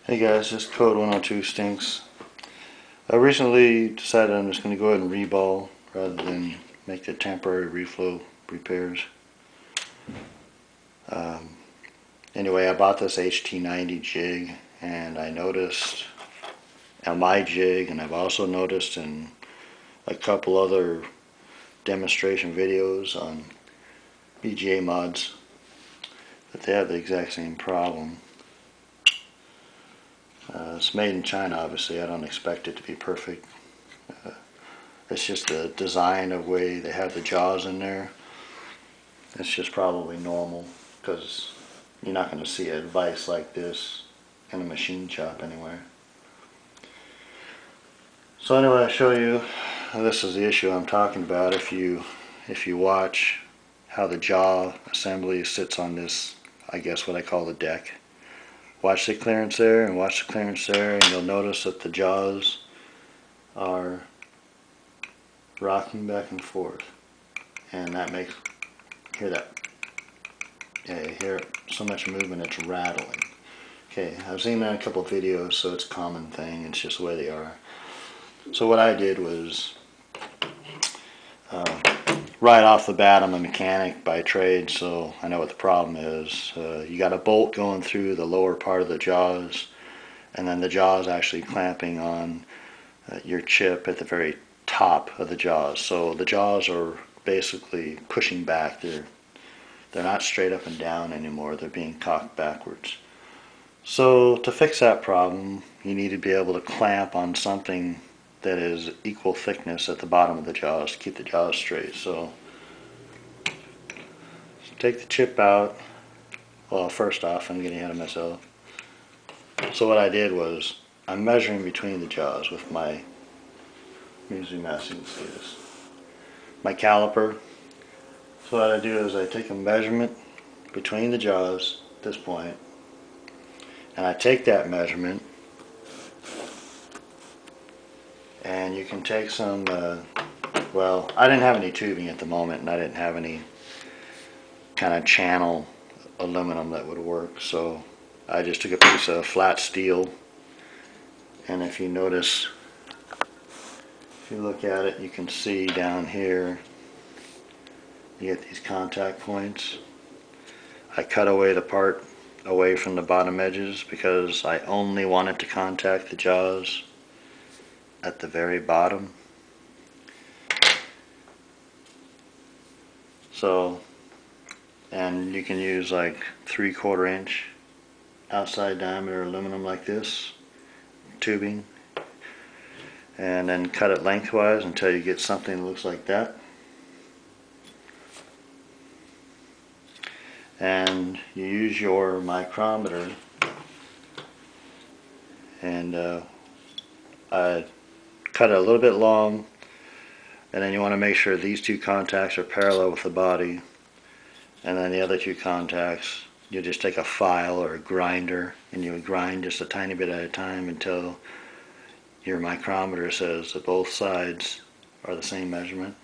Hey guys, this code 102 stinks. I recently decided I'm just going to go ahead and reball rather than make the temporary reflow repairs. Anyway, I bought this HT90 jig and I noticed on my jig, and I've also noticed in a couple other demonstration videos on BGA mods, that they have the exact same problem. It's made in China, obviously. I don't expect it to be perfect. It's just the design of way they have the jaws in there. It's just probably normal because you're not going to see a vise like this in a machine shop anywhere. So anyway, I'll show you. This is the issue I'm talking about. If you watch how the jaw assembly sits on this, I guess what I call the deck. Watch the clearance there and watch the clearance there, and you'll notice that the jaws are rocking back and forth, and that makes, hear that? Yeah, you hear so much movement it's rattling. Okay, I've seen that in a couple of videos, so it's a common thing. It's just the way they are. So what I did was, right off the bat, I'm a mechanic by trade, so I know what the problem is. You got a bolt going through the lower part of the jaws, and then the jaws actually clamping on your chip at the very top of the jaws. So the jaws are basically pushing back. They're not straight up and down anymore. They're being cocked backwards. So to fix that problem, you need to be able to clamp on something that is equal thickness at the bottom of the jaws to keep the jaws straight. So take the chip out. Well, first off, I'm getting ahead of myself. So what I did was, I'm measuring between the jaws with my, let me zoom out so you can see this, my caliper. So what I do is I take a measurement between the jaws at this point, and I take that measurement, and you can take some, well, I didn't have any tubing at the moment, and I didn't have any kind of channel aluminum that would work, so I just took a piece of flat steel, and if you notice, if you look at it, you can see down here, you get these contact points. I cut away the part away from the bottom edges because I only wanted to contact the jaws at the very bottom. So, and you can use like 3/4 inch outside diameter aluminum like this tubing, and then cut it lengthwise until you get something that looks like that. And you use your micrometer, and I cut it a little bit long, and then you want to make sure these two contacts are parallel with the body, and then the other two contacts, you just take a file or a grinder and you would grind just a tiny bit at a time until your micrometer says that both sides are the same measurement.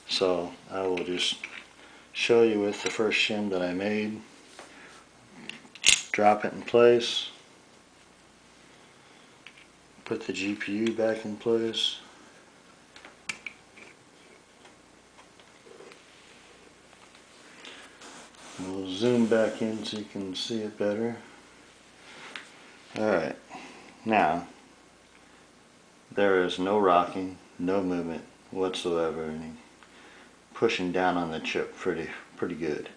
So I will just show you with the first shim that I made. Drop it in place, put the GPU back in place, we'll zoom back in so you can see it better. Alright, now there is no rocking, no movement whatsoever, and pushing down on the chip pretty good.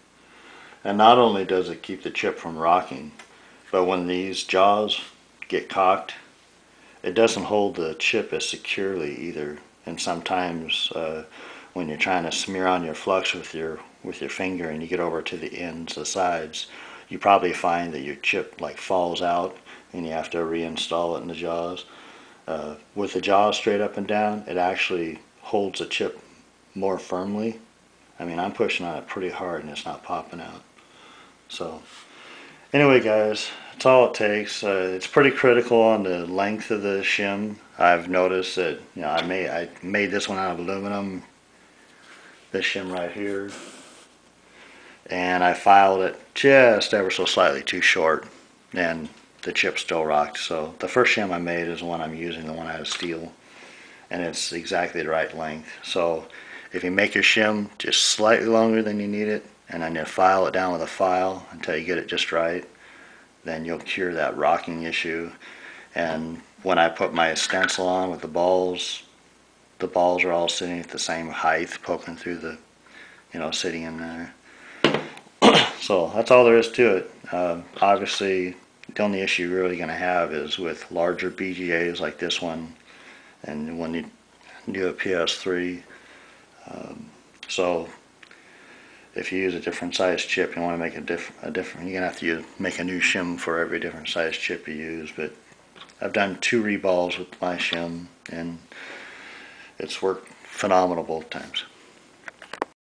And not only does it keep the chip from rocking, but when these jaws get cocked, it doesn't hold the chip as securely either. And sometimes when you're trying to smear on your flux with your finger and you get over to the ends, the sides, you probably find that your chip like falls out and you have to reinstall it in the jaws. With the jaws straight up and down, it actually holds the chip more firmly. I mean, I'm pushing on it pretty hard and it's not popping out. So anyway guys, that's all it takes. It's pretty critical on the length of the shim. I've noticed that, you know, I made this one out of aluminum, this shim right here, and I filed it just ever so slightly too short, and the chip still rocked. So the first shim I made is the one I'm using, the one out of steel, and it's exactly the right length. So if you make your shim just slightly longer than you need it, and then you file it down with a file until you get it just right, then you'll cure that rocking issue. And when I put my stencil on with the balls are all sitting at the same height, poking through the, sitting in there. So that's all there is to it. Obviously, the only issue you're really going to have is with larger BGAs like this one, and when you do a PS3. So if you use a different size chip, you want to make a different. You're gonna have to make a new shim for every different size chip you use. But I've done 2 reballs with my shim, and it's worked phenomenal both times.